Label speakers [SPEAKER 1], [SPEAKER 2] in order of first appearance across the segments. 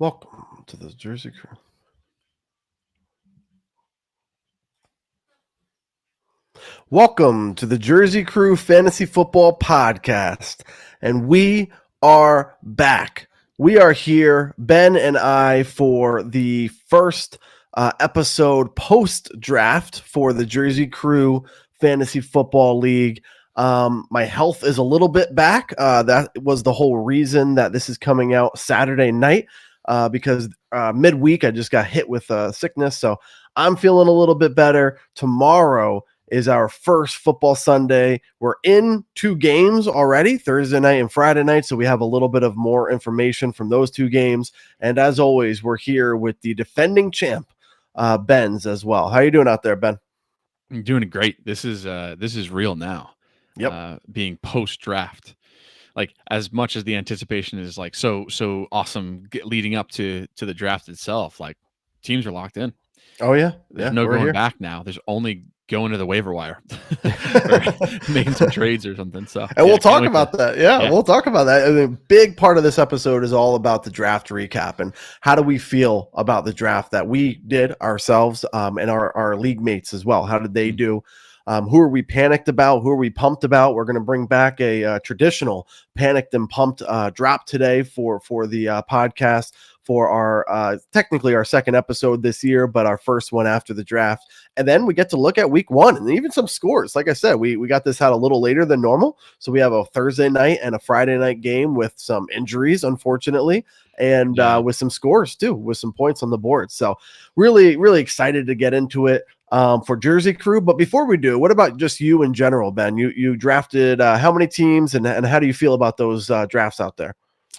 [SPEAKER 1] Welcome to the Jersey Crew. Welcome to the Jersey Crew Fantasy Football Podcast. And we are back. We are here, Ben and I, for the first episode post-draft for the Jersey Crew Fantasy Football League. My health is a little bit back. That was the whole reason that this is coming out Saturday night. Because midweek I just got hit with sickness. So I'm feeling a little bit better. Tomorrow is our first football Sunday. We're in 2 games already, Thursday night and Friday night. So we have a little bit of more information from those 2 games. And as always, we're here with the defending champ, Ben's as well. How are you doing out there, Ben?
[SPEAKER 2] I'm doing great. This is real now.
[SPEAKER 1] Yep.
[SPEAKER 2] Being post draft. Like as much as the anticipation is like so awesome leading up to the draft itself, like teams are locked in.
[SPEAKER 1] Oh yeah.
[SPEAKER 2] There's no going back now. There's only going to the waiver wire or making some trades or something. So
[SPEAKER 1] and we'll talk about that. Yeah, we'll talk about that. And a big part of this episode is all about the draft recap and how do we feel about the draft that we did ourselves and our league mates as well. How did they do? Who are we panicked about? Who are we pumped about? We're going to bring back a traditional panicked and pumped drop today for the podcast for our technically our second episode this year, but our first one after the draft. And then we get to look at week 1 and even some scores. Like I said, we got this out a little later than normal. So we have a Thursday night and a Friday night game with some injuries, unfortunately, and with some scores too, with some points on the board. So really, really excited to get into it. For Jersey Crew. But before we do, what about just you in general, Ben? You drafted how many teams and how do you feel about those drafts out there?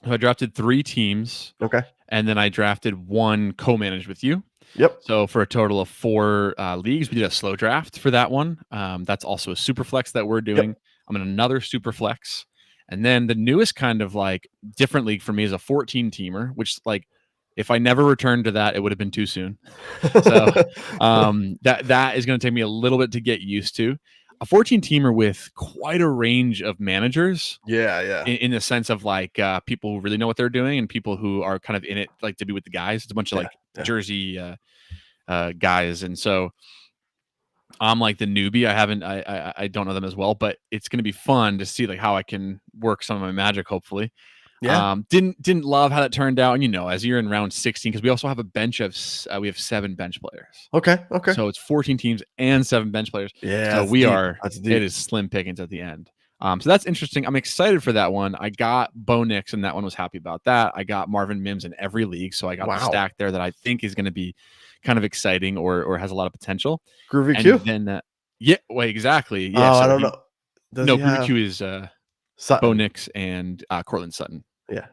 [SPEAKER 2] I drafted 3 teams.
[SPEAKER 1] Okay.
[SPEAKER 2] And then I drafted 1 co-managed with you.
[SPEAKER 1] Yep.
[SPEAKER 2] So for a total of 4 leagues, we did a slow draft for that one. That's also a super flex that we're doing. Yep. I'm in another super flex. And then the newest kind of like different league for me is a 14 teamer, which like if I never returned to that, it would have been too soon. So that is going to take me a little bit to get used to. A 14-teamer with quite a range of managers.
[SPEAKER 1] Yeah.
[SPEAKER 2] In the sense of like people who really know what they're doing and people who are kind of in it like to be with the guys. It's a bunch of Jersey guys. And so I'm like the newbie. I don't know them as well, but it's going to be fun to see like how I can work some of my magic, hopefully.
[SPEAKER 1] Yeah.
[SPEAKER 2] Didn't love how that turned out. And, as you're in round 16, because we also have a bench of, we have 7 bench players.
[SPEAKER 1] Okay.
[SPEAKER 2] So it's 14 teams and 7 bench players.
[SPEAKER 1] Yeah.
[SPEAKER 2] So it is slim pickings at the end. So that's interesting. I'm excited for that one. I got Bo Nix and that one was happy about that. I got Marvin Mims in every league. So I got the stack there that I think is going to be kind of exciting or has a lot of potential.
[SPEAKER 1] Groovy Q?
[SPEAKER 2] Then, exactly.
[SPEAKER 1] Yeah. I don't know.
[SPEAKER 2] Groovy Q is Bo Nix and Cortland Sutton.
[SPEAKER 1] Yeah.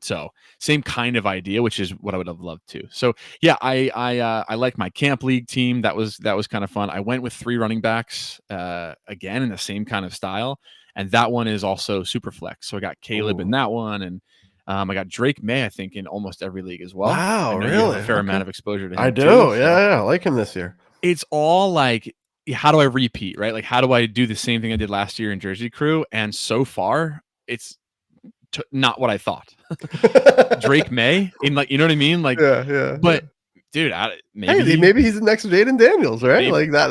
[SPEAKER 2] So same kind of idea, which is what I would have loved to. So yeah, I like my camp league team. That was kind of fun. I went with 3 running backs again in the same kind of style, and that one is also super flex. So I got Caleb in that one, and I got Drake May, I think, in almost every league as well.
[SPEAKER 1] Wow, really?
[SPEAKER 2] You have a fair amount of exposure to him.
[SPEAKER 1] I do. Too, yeah, I like him this year.
[SPEAKER 2] It's all like, how do I repeat, right? Like, how do I do the same thing I did last year in Jersey Crew? And so far, it's not what I thought. Drake May in like, you know what I mean? Like, but dude,
[SPEAKER 1] maybe he's the next Jaden Daniels, right? Maybe. Like that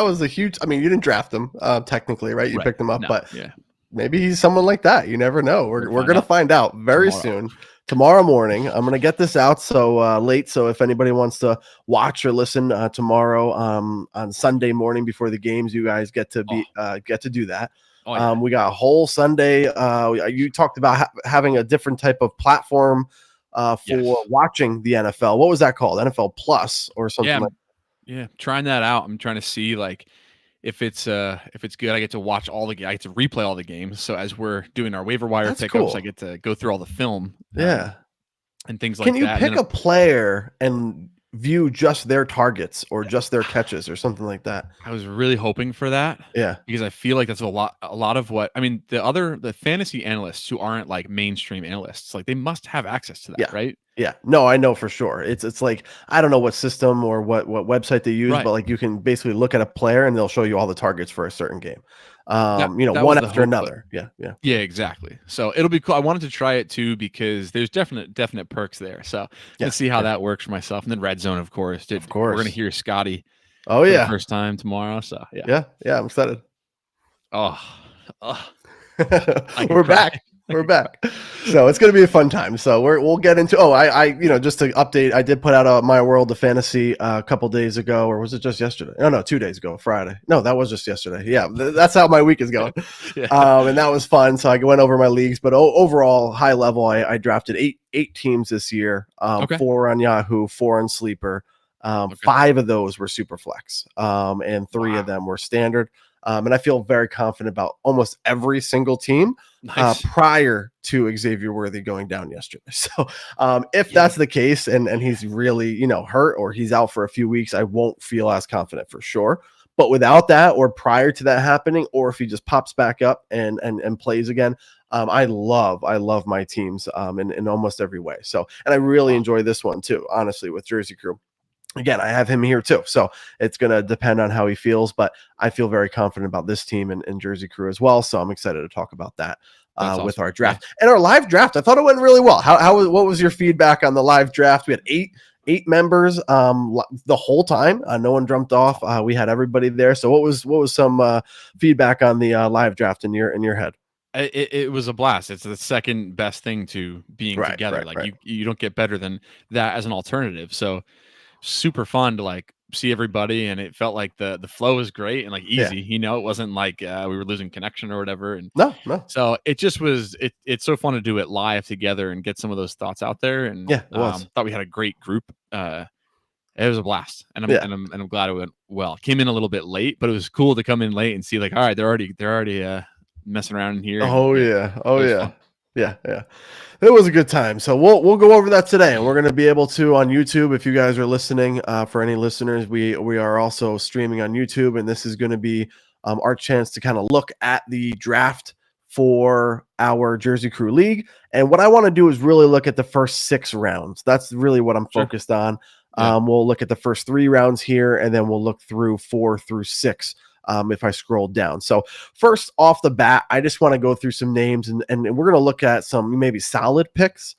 [SPEAKER 1] was a huge. I mean, you didn't draft him technically, right? You picked him up, but maybe he's someone like that. You never know. We're gonna find out very soon. Tomorrow morning, I'm gonna get this out so late. So if anybody wants to watch or listen tomorrow on Sunday morning before the games, you guys get to do that. Oh, yeah. We got a whole Sunday. You talked about having a different type of platform for watching the NFL. What was that called? NFL Plus or something?
[SPEAKER 2] Yeah, trying that out. I'm trying to see like if it's good. I get to watch I get to replay all the games. So as we're doing our waiver wire pickups, cool. I get to go through all the film. And things like that.
[SPEAKER 1] Can you pick a player and view just their targets or just their catches or something like that?
[SPEAKER 2] I was really hoping for that.
[SPEAKER 1] Yeah.
[SPEAKER 2] Because I feel like that's a lot of what, I mean, the fantasy analysts who aren't like mainstream analysts, like they must have access to that, right?
[SPEAKER 1] Yeah. No, I know for sure. It's like, I don't know what system or what website they use, but like you can basically look at a player and they'll show you all the targets for a certain game.
[SPEAKER 2] That
[SPEAKER 1] one
[SPEAKER 2] was the
[SPEAKER 1] after
[SPEAKER 2] hope, but
[SPEAKER 1] another. Yeah.
[SPEAKER 2] yeah, exactly. So it'll be cool. I wanted to try it too because there's definite perks there. So
[SPEAKER 1] Yeah.
[SPEAKER 2] let's see how that works for myself. And then red zone, of course.
[SPEAKER 1] Of
[SPEAKER 2] We're gonna
[SPEAKER 1] course.
[SPEAKER 2] hear Scotty
[SPEAKER 1] Oh
[SPEAKER 2] for the
[SPEAKER 1] yeah.
[SPEAKER 2] first time tomorrow. So yeah.
[SPEAKER 1] Yeah. I'm excited.
[SPEAKER 2] Oh, I could
[SPEAKER 1] We're
[SPEAKER 2] cry.
[SPEAKER 1] back. We're back. So it's going to be a fun time. So we'll get into. Oh, I just to update, I did put out My World of Fantasy a couple days ago, or was it just yesterday? No, 2 days ago, Friday. No, that was just yesterday. Yeah, that's how my week is going.
[SPEAKER 2] Yeah.
[SPEAKER 1] And that was fun. So I went over my leagues, but overall, high level, I drafted eight teams this year.
[SPEAKER 2] Okay.
[SPEAKER 1] 4 on Yahoo, 4 on Sleeper. 5 of those were super flex, and 3 of them were standard. And I feel very confident about almost every single team prior to Xavier Worthy going down yesterday. So if that's the case and he's really, hurt or he's out for a few weeks, I won't feel as confident for sure. But without that or prior to that happening, or if he just pops back up and plays again, I love my teams in almost every way. So, and I really enjoy this one too, honestly, with Jersey Crew. Again, I have him here too. So it's going to depend on how he feels, but I feel very confident about this team and Jersey Crew as well. So I'm excited to talk about that with our draft and our live draft. I thought it went really well. What was your feedback on the live draft? We had eight members the whole time. No one jumped off. We had everybody there. So what was some feedback on the live draft in your head?
[SPEAKER 2] It was a blast. It's the second best thing to being together. You don't get better than that as an alternative. So super fun to see everybody, and it felt like the flow was great and easy. It wasn't like we were losing connection or whatever. And
[SPEAKER 1] no.
[SPEAKER 2] So it just was. It's so fun to do it live together and get some of those thoughts out there. And thought we had a great group. It was a blast, and I'm glad it went well. Came in a little bit late, but it was cool to come in late and see all right, they're already messing around in here.
[SPEAKER 1] Yeah. It was a good time. So we'll go over that today, and we're going to be able to on YouTube. If you guys are listening, for any listeners, we are also streaming on YouTube, and this is going to be our chance to kind of look at the draft for our Jersey Crew League. And what I want to do is really look at the first 6 rounds. That's really what I'm focused on. We'll look at the first 3 rounds here, and then we'll look through 4 through 6. If I scroll down. So first off the bat, I just want to go through some names and we're going to look at some maybe solid picks,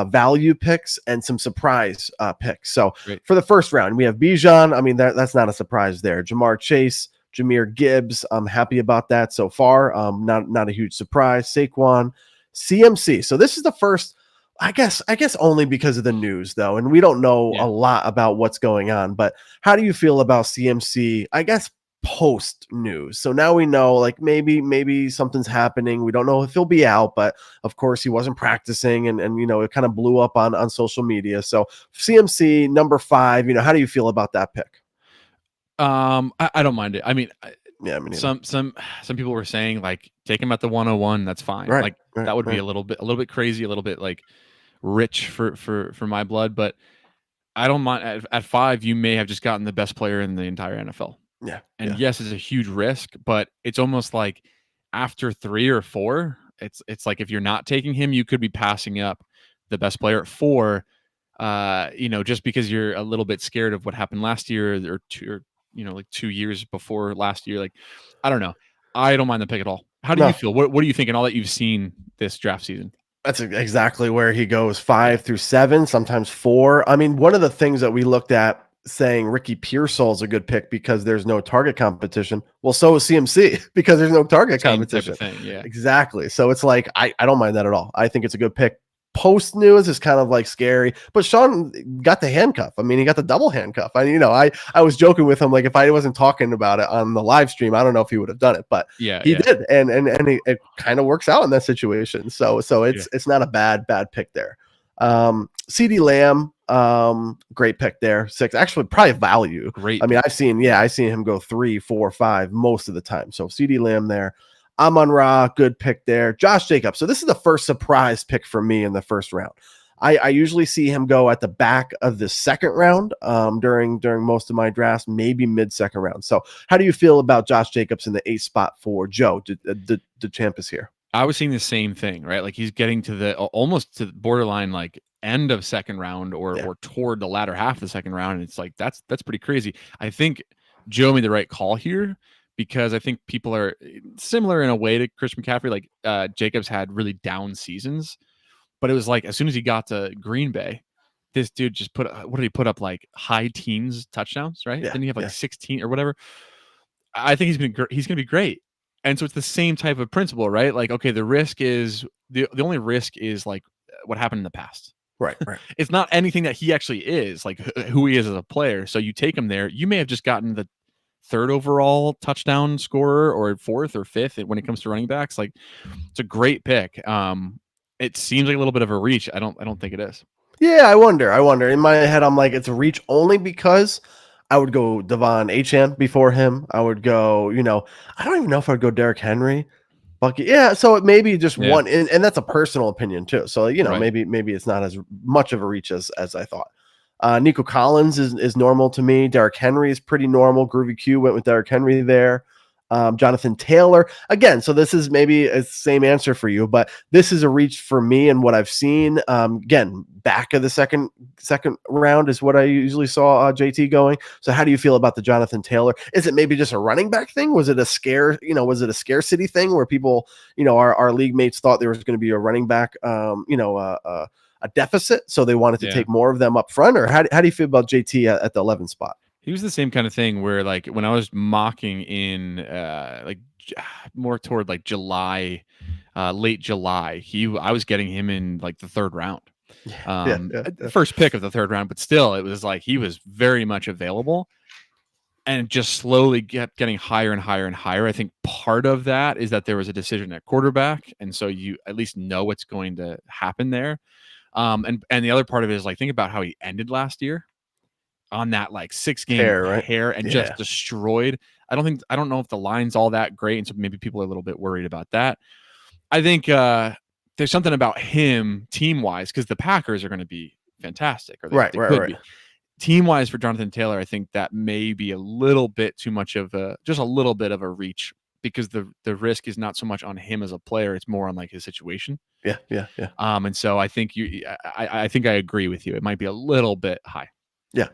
[SPEAKER 1] value picks, and some surprise picks. So for the first round, we have Bijan. I mean, that's not a surprise there. Jamar Chase, Jahmyr Gibbs. I'm happy about that so far. Not a huge surprise. Saquon, CMC. So this is the first, I guess only because of the news though. And we don't know a lot about what's going on, but how do you feel about CMC? I guess post news. So now we know maybe something's happening. We don't know if he'll be out, but of course he wasn't practicing and it kind of blew up on social media. So CMC number 5, how do you feel about that pick?
[SPEAKER 2] I don't mind it. I mean,
[SPEAKER 1] some
[SPEAKER 2] people were saying take him at the 101. That's fine. That would be a little bit crazy, a little bit rich for my blood, but I don't mind. At 5, you may have just gotten the best player in the entire NFL. Yes, it's a huge risk, but it's almost like after 3 or 4, it's like if you're not taking him, you could be passing up the best player at 4, just because you're a little bit scared of what happened last year or 2 years before last year. I don't know. I don't mind the pick at all. How do you feel? What do you think in all that you've seen this draft season?
[SPEAKER 1] That's exactly where he goes, 5 through 7, sometimes 4. I mean, one of the things that we looked at saying Ricky Pearsall is a good pick because there's no target competition. Well, so is CMC because there's no target competition. Exactly. So it's I don't mind that at all. I think it's a good pick. Post news is kind of scary, but Sean got the handcuff. I mean, he got the double handcuff. I was joking with him, if I wasn't talking about it on the live stream, I don't know if he would have done it, but he did. And it kind of works out in that situation. So it's not a bad pick there. CeeDee Lamb, great pick there. 6, actually probably value.
[SPEAKER 2] Great.
[SPEAKER 1] I mean, I've seen him go 3, 4, 5 most of the time. So CeeDee Lamb there. Amon-Ra, good pick there. Josh Jacobs. So this is the first surprise pick for me in the first round. I usually see him go at the back of the second round during most of my drafts, maybe mid-second round. So how do you feel about Josh Jacobs in the 8th spot for Joe DeChamps here?
[SPEAKER 2] I was seeing the same thing, right? He's getting to the almost to the borderline end of second round or toward the latter half of the second round. And it's that's pretty crazy. I think Joe made the right call here because I think people are similar in a way to Christian McCaffrey. Like Jacobs had really down seasons, but it was like as soon as he got to Green Bay, this dude just what did he put up, like high teens touchdowns, right?
[SPEAKER 1] Yeah,
[SPEAKER 2] Didn't he have like
[SPEAKER 1] yeah.
[SPEAKER 2] 16 or whatever? I think he's going to be great. And so it's the same type of principle, right? Like, okay, the risk is the only risk is like what happened in the past.
[SPEAKER 1] Right, right.
[SPEAKER 2] It's not anything that he actually is, like who he is as a player. So you take him there, you may have just gotten the third overall touchdown scorer or fourth or fifth when it comes to running backs. Like, it's a great pick. It seems like a little bit of a reach. I don't think it is.
[SPEAKER 1] Yeah, I wonder. In my head, I'm like, it's a reach only because I would go Devon Achane before him. I would go, I don't even know if I'd go Derrick Henry. Bucky. Yeah, so it may be just one, and that's a personal opinion too. So,
[SPEAKER 2] Right.
[SPEAKER 1] maybe it's not as much of a reach as I thought. Nico Collins is normal to me. Derrick Henry is pretty normal. Groovy Q went with Derrick Henry there. Jonathan Taylor again. So this is maybe a same answer for you, but this is a reach for me and what I've seen. Again, back of the second round is what I usually saw JT going. So how do you feel about the Jonathan Taylor? Is it maybe just a running back thing? Was it a scare? Was it a scarcity thing where people, our league mates thought there was going to be a running back, a deficit, so they wanted to take more of them up front? Or how do you feel about JT at the 11 spot?
[SPEAKER 2] He was the same kind of thing where, like, when I was mocking in like more toward like July, late July, I was getting him in like the third round. First pick of the third round, but still it was like he was very much available and just slowly kept getting higher and higher and higher. I think part of that is that there was a decision at quarterback, and so you at least know what's going to happen there. And the other part of it is, like, think about how he ended last year on that like 6-game hair and just destroyed. I don't know if the line's all that great, and so maybe people are a little bit worried about that. I think there's something about him team wise, because the Packers are going to be fantastic, or they could be. Team wise for Jonathan Taylor, I think that may be a little bit too much of just a little bit of a reach, because the risk is not so much on him as a player, it's more on like his situation.
[SPEAKER 1] Yeah.
[SPEAKER 2] And so I think I think I agree with you. It might be a little bit high.
[SPEAKER 1] Yeah.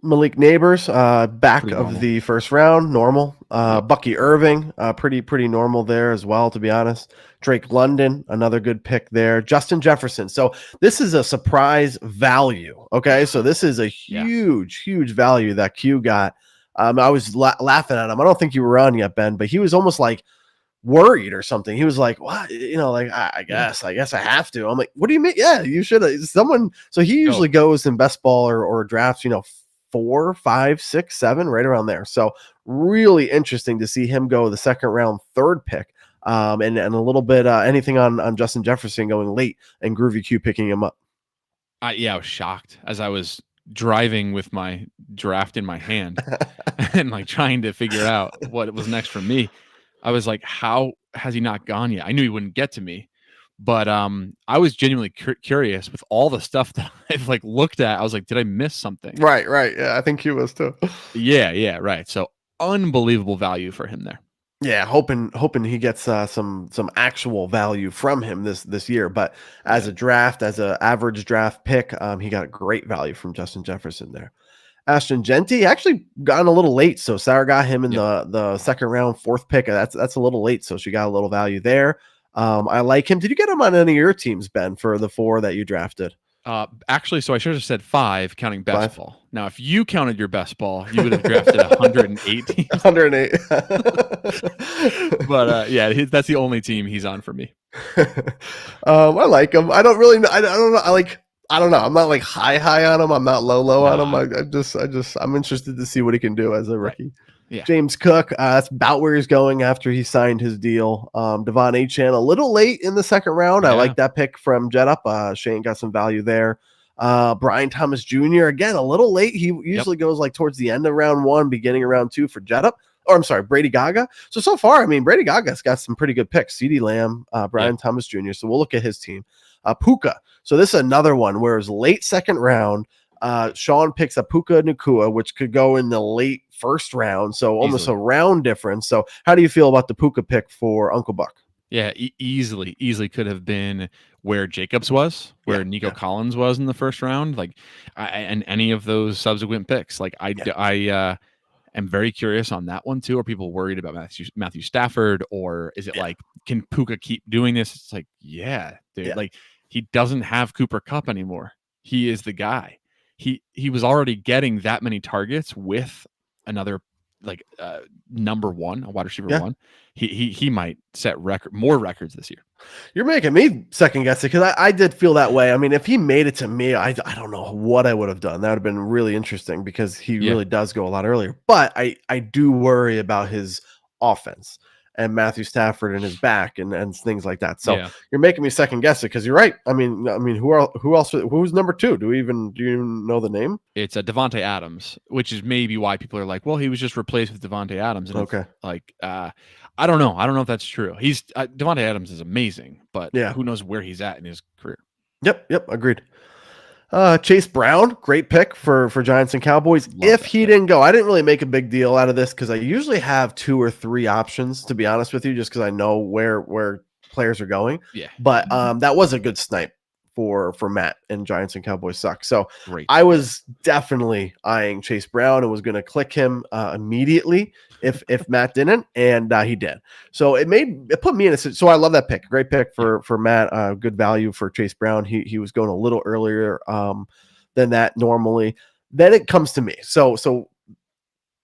[SPEAKER 1] Malik Neighbors, back of the first round, normal. Bucky Irving, pretty normal there as well, to be honest. Drake London, another good pick there. Justin Jefferson. So this is a surprise value. Okay, so this is a huge value that Q got. I was laughing at him. I don't think you were on yet, Ben, but he was almost like worried or something. He was like, what? Like, I guess I have to. I'm like, what do you mean? Yeah, you should have. Someone. So he usually goes in best ball or drafts, 4, 5, 6, 7, right around there. So really interesting to see him go the second round, third pick. And a little bit anything on Justin Jefferson going late and Groovy Q picking him up.
[SPEAKER 2] I was shocked as I was driving with my draft in my hand and like trying to figure out what was next for me. I was like, how has he not gone yet? I knew he wouldn't get to me, but I was genuinely curious with all the stuff that I've like looked at. I was like, did I miss something?
[SPEAKER 1] Right. Yeah, I think he was too.
[SPEAKER 2] Yeah, right. So unbelievable value for him there.
[SPEAKER 1] Yeah, hoping he gets some actual value from him this year. But as an average draft pick, he got a great value from Justin Jefferson there. Ashton Jeanty actually gotten a little late, so Sarah got him in the second round, fourth pick. That's a little late, so she got a little value there. I like him. Did you get him on any of your teams, Ben, for the 4 that you drafted?
[SPEAKER 2] Actually, so I should have said 5, counting best ball. Now, if you counted your best ball, you would have drafted 108.
[SPEAKER 1] 108.
[SPEAKER 2] But that's the only team he's on for me.
[SPEAKER 1] I like him. I don't really know. I don't know. I don't know. I'm not like high on him. I'm not low on him. I'm interested to see what he can do as a rookie. Right.
[SPEAKER 2] Yeah.
[SPEAKER 1] James Cook, that's about where he's going after he signed his deal. Devon Achane, a little late in the second round. I like that pick from Jet Up. Shane got some value there. Brian Thomas Jr., again, a little late. He usually goes like towards the end of round 1, beginning of round 2 for Jet Up. Or I'm sorry, Brady Gaga. So far, I mean, Brady Gaga's got some pretty good picks. CeeDee Lamb, Brian Thomas Jr. So we'll look at his team. Puka. So this is another one where it's late second round. Sean picks up Puka Nacua, which could go in the late first round. So almost a round difference. So how do you feel about the Puka pick for Uncle Buck?
[SPEAKER 2] Yeah, easily could have been where Jacobs was, where Nico Collins was in the first round, like, and any of those subsequent picks. Like I'm very curious on that one too. Are people worried about Matthew Stafford, or is it like, can Puka keep doing this? It's like, yeah, dude.
[SPEAKER 1] Yeah.
[SPEAKER 2] Like, he doesn't have Cooper Kupp anymore. He is the guy. He was already getting that many targets with another like number one, a wide receiver one. He might set more records this year.
[SPEAKER 1] You're making me second guess it, because I did feel that way. I mean, if he made it to me, I don't know what I would have done. That would have been really interesting, because he really does go a lot earlier. But I do worry about his offense and Matthew Stafford and his back and things like that. So you're making me second guess it, because you're right. I mean, who else? Who's number two? Do you even know the name?
[SPEAKER 2] It's a Devontae Adams, which is maybe why people are like, well, he was just replaced with Devontae Adams. And
[SPEAKER 1] okay,
[SPEAKER 2] like I don't know. I don't know if that's true. He's Devontae Adams is amazing, but who knows where he's at in his career.
[SPEAKER 1] Yep, agreed. Chase Brown, great pick for Giants and Cowboys. If he didn't go, I didn't really make a big deal out of this, because I usually have 2 or 3 options, to be honest with you, just because I know where players are going.
[SPEAKER 2] Yeah.
[SPEAKER 1] But that was a good snipe for Matt, and Giants and Cowboys suck. So
[SPEAKER 2] great.
[SPEAKER 1] I was definitely eyeing Chase Brown and was going to click him immediately if Matt didn't, and he did. So it put me in a. So I love that pick. Great pick for Matt. Good value for Chase Brown. He was going a little earlier than that normally. Then it comes to me. So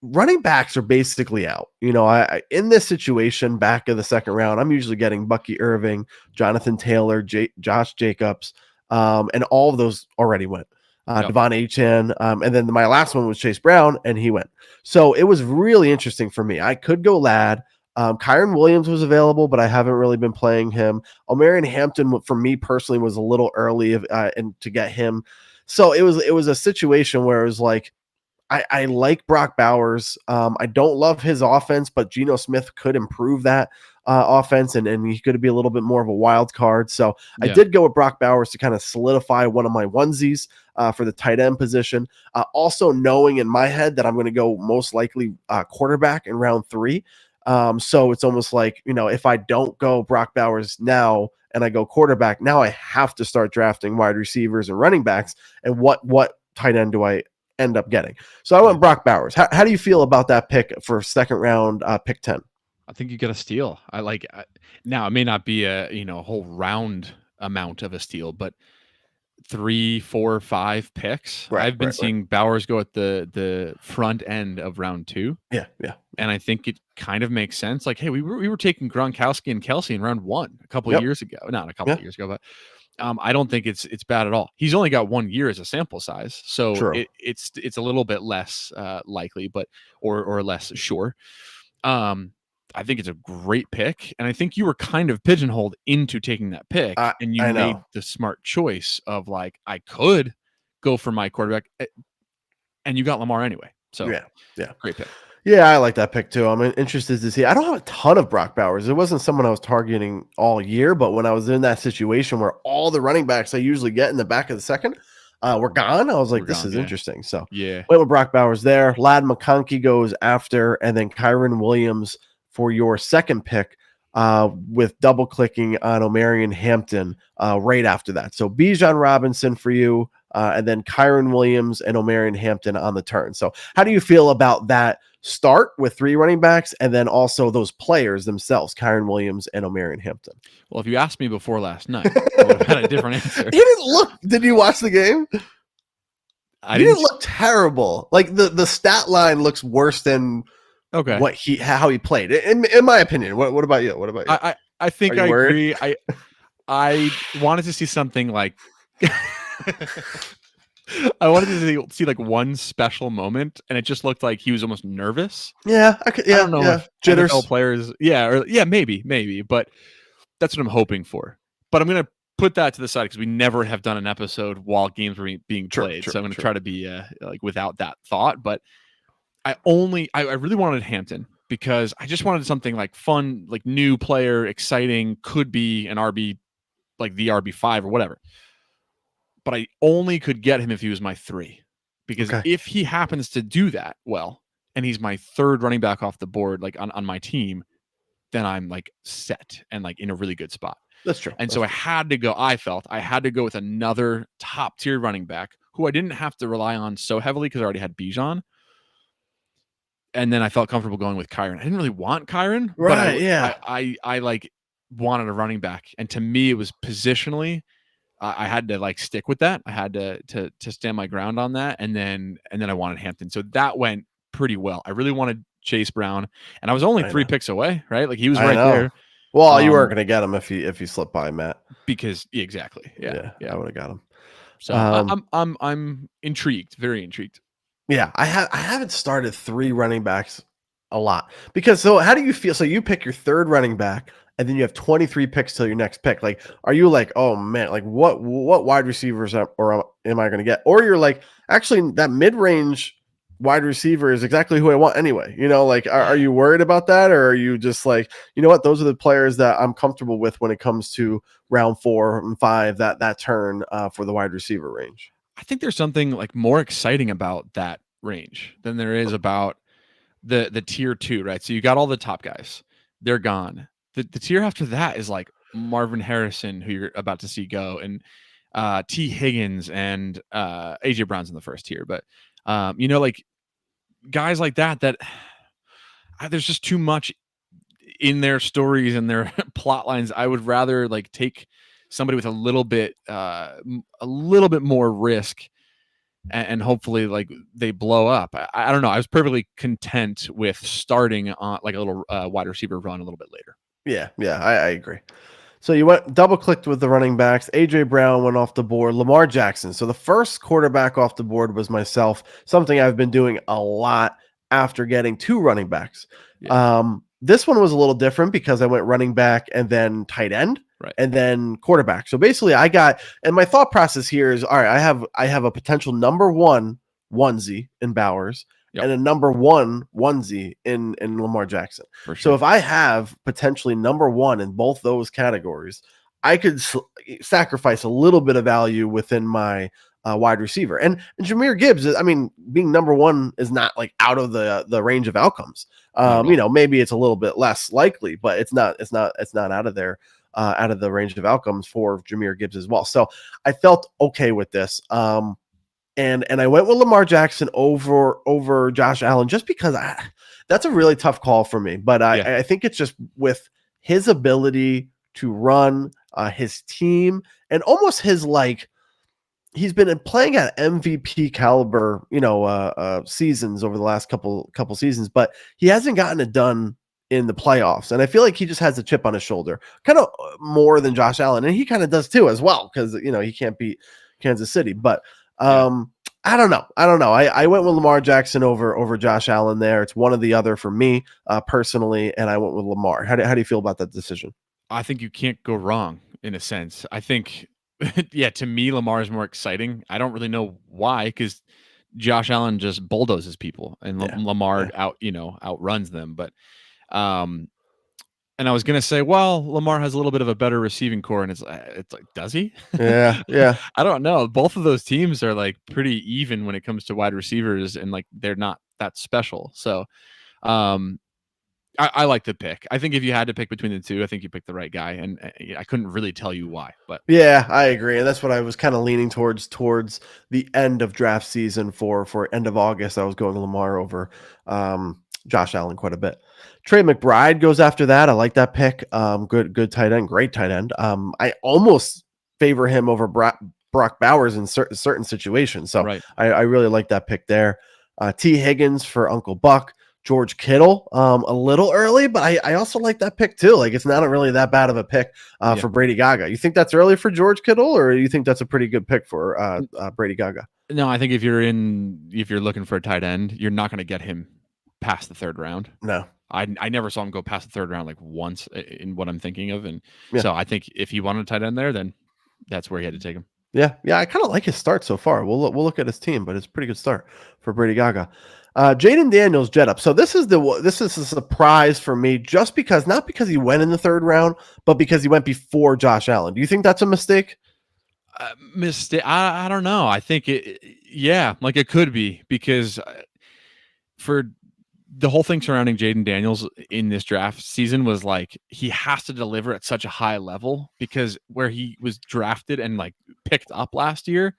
[SPEAKER 1] running backs are basically out. I in this situation, back of the second round, I'm usually getting Bucky Irving, Jonathan Taylor, Josh Jacobs, and all of those already went. Devon Achane, and then my last one was Chase Brown, and he went. So it was really interesting for me. I could go Ladd. Kyron Williams was available, but I haven't really been playing him. Omarion Hampton, for me personally, was a little early and to get him. So it was a situation where it was like, I like Brock Bowers. I don't love his offense, but Geno Smith could improve that offense, and he could be a little bit more of a wild card. So I did go with Brock Bowers to kind of solidify one of my onesies for the tight end position. Also knowing in my head that I'm going to go most likely quarterback in round 3. So it's almost like, if I don't go Brock Bowers now and I go quarterback, now I have to start drafting wide receivers and running backs. And what tight end do I end up getting? So I went Brock Bowers. How do you feel about that pick for second round, pick 10?
[SPEAKER 2] I think you get a steal. Now it may not be a whole round amount of a steal, but 3, 4, 5 picks. I've been seeing Bowers go at the front end of round 2.
[SPEAKER 1] Yeah.
[SPEAKER 2] And I think it kind of makes sense. Like, hey, we were taking Gronkowski and Kelsey in round 1 a couple of years ago. Not a couple of years ago, but I don't think it's bad at all. He's only got 1 year as a sample size, so it's a little bit less likely, but or less sure. I think it's a great pick, and I think you were kind of pigeonholed into taking that pick, and you made the smart choice of like, I could go for my quarterback, and you got Lamar anyway. So yeah, great pick.
[SPEAKER 1] Yeah, I like that pick too. I'm interested to see. I don't have a ton of Brock Bowers. It wasn't someone I was targeting all year, but when I was in that situation where all the running backs I usually get in the back of the second were gone, I was like, this is interesting. So went with Brock Bowers there. Ladd McConkey goes after, and then Kyron Williams for your second pick, with double clicking on Omarion Hampton right after that. So Bijan Robinson for you, and then Kyron Williams and Omarion Hampton on the turn. So how do you feel about that start with 3 running backs, and then also those players themselves, Kyron Williams and Omarion Hampton?
[SPEAKER 2] Well, if you asked me before last night, I would have had a different answer.
[SPEAKER 1] Did you watch the game? He didn't look terrible. Like the stat line looks worse than how he played. In my opinion. What about you?
[SPEAKER 2] I think I agree. I wanted to see something like I wanted to see like one special moment, and it just looked like he was almost nervous.
[SPEAKER 1] Yeah, I don't know.
[SPEAKER 2] If jitters. NFL players, maybe, but that's what I'm hoping for. But I'm gonna put that to the side because we never have done an episode while games were being played. So I'm gonna try to be like without that thought. But I really wanted Hampton because I just wanted something like fun, like new player, exciting, could be an RB, like the RB5 or whatever. But I only could get him if he was my 3, because if he happens to do that well, and he's my 3rd running back off the board, like on my team, then I'm like set and like in a really good spot.
[SPEAKER 1] That's true.
[SPEAKER 2] And so I felt I had to go with another top tier running back who I didn't have to rely on so heavily because I already had Bijan. and then I felt comfortable going with Kyron. I didn't really want Kyron, but
[SPEAKER 1] Right, yeah.
[SPEAKER 2] I like wanted a running back, and to me, it was positionally. I had to like stick with that. I had to stand my ground on that, and then I wanted Hampton. So that went pretty well. I really wanted Chase Brown, and I was only
[SPEAKER 1] I
[SPEAKER 2] 3
[SPEAKER 1] know.
[SPEAKER 2] picks away, right? Like he was
[SPEAKER 1] I
[SPEAKER 2] right
[SPEAKER 1] know.
[SPEAKER 2] there.
[SPEAKER 1] Well, you weren't going to get him if you slipped by Matt.
[SPEAKER 2] Because exactly, yeah.
[SPEAKER 1] I would have got him.
[SPEAKER 2] So I'm intrigued, very intrigued.
[SPEAKER 1] Yeah, I haven't started 3 running backs a lot because so how do you feel? So you pick your 3rd running back, and then you have 23 picks till your next pick. Like, are you like, oh man, like what wide receivers am I going to get? Or you're like, actually, that mid range wide receiver is exactly who I want anyway. You know, like, are you worried about that, or are you just like, you know what, those are the players that I'm comfortable with when it comes to round 4 and 5, that turn for the wide receiver range.
[SPEAKER 2] I think there's something like more exciting about that range than there is about the tier 2, right? So you got all the top guys, they're gone. The tier after that is like Marvin Harrison, who you're about to see go, and T. Higgins and AJ Brown's in the first tier. But you know, like guys like that there's just too much in their stories and their plot lines. I would rather like take somebody with a little bit more risk, and hopefully like they blow up. I don't know. I was perfectly content with starting on like a little wide receiver run a little bit later.
[SPEAKER 1] Yeah, I agree. So you went double clicked with the running backs. AJ Brown went off the board. Lamar Jackson. So the first quarterback off the board was myself, something I've been doing a lot after getting 2 running backs.
[SPEAKER 2] Yeah.
[SPEAKER 1] This one was a little different because I went running back and then tight end.
[SPEAKER 2] Right.
[SPEAKER 1] And then quarterback. So basically I got, and my thought process here is, all right, I have a potential number 1 onesie in Bowers. Yep. And a number 1 onesie in Lamar Jackson.
[SPEAKER 2] For sure.
[SPEAKER 1] So if I have potentially number 1 in both those categories, I could sacrifice a little bit of value within my wide receiver. And Jahmyr Gibbs, I mean, being number 1 is not like out of the range of outcomes. You know, maybe it's a little bit less likely, but it's not out of there. Out of the range of outcomes for Jahmyr Gibbs as well. So I felt okay with this. And I went with Lamar Jackson over Josh Allen just because that's a really tough call for me. But I think it's just with his ability to run, his team, and almost his like he's been playing at MVP caliber, you know, seasons over the last couple seasons, but he hasn't gotten it done in the playoffs. And I feel like he just has a chip on his shoulder, kind of more than Josh Allen, and he kind of does too as well because you know he can't beat Kansas City, but. I don't know. I went with Lamar Jackson over Josh Allen there. It's one or the other for me personally, and I went with Lamar. How do you feel about that decision?
[SPEAKER 2] I think you can't go wrong in a sense. I think, yeah, to me, Lamar is more exciting. I don't really know why, because Josh Allen just bulldozes people, and Lamar outruns them. But and I was gonna say, well, Lamar has a little bit of a better receiving core, and it's like, does he?
[SPEAKER 1] Yeah.
[SPEAKER 2] I don't know. Both of those teams are like pretty even when it comes to wide receivers, and like they're not that special. So, I like the pick. I think if you had to pick between the two, I think you picked the right guy, and I couldn't really tell you why. But
[SPEAKER 1] yeah, I agree, and that's what I was kind of leaning towards the end of draft season for end of August. I was going Lamar over Josh Allen quite a bit. Trey McBride goes after that. I like that pick. Good tight end, great tight end. I almost favor him over Brock Bowers in certain situations. So right. I really like that pick there. T. Higgins for Uncle Buck. George Kittle, a little early, but I also like that pick too. Like it's not really that bad of a pick for Brady Gaga. You think that's early for George Kittle, or you think that's a pretty good pick for Brady Gaga?
[SPEAKER 2] No, I think if you're looking for a tight end, you're not going to get him past the 3rd round.
[SPEAKER 1] No.
[SPEAKER 2] I never saw him go past the 3rd round like once in what I'm thinking of. And so I think if he wanted a tight end there, then that's where he had to take him.
[SPEAKER 1] Yeah. I kind of like his start so far. We'll look at his team, but it's a pretty good start for Brady Gaga. Jaden Daniels jet up. So this is a surprise for me, just because, not because he went in the 3rd round, but because he went before Josh Allen. Do you think that's a mistake?
[SPEAKER 2] Mistake? I don't know. I think like it could be, because for the whole thing surrounding Jaden Daniels in this draft season was like he has to deliver at such a high level, because where he was drafted and like picked up last year,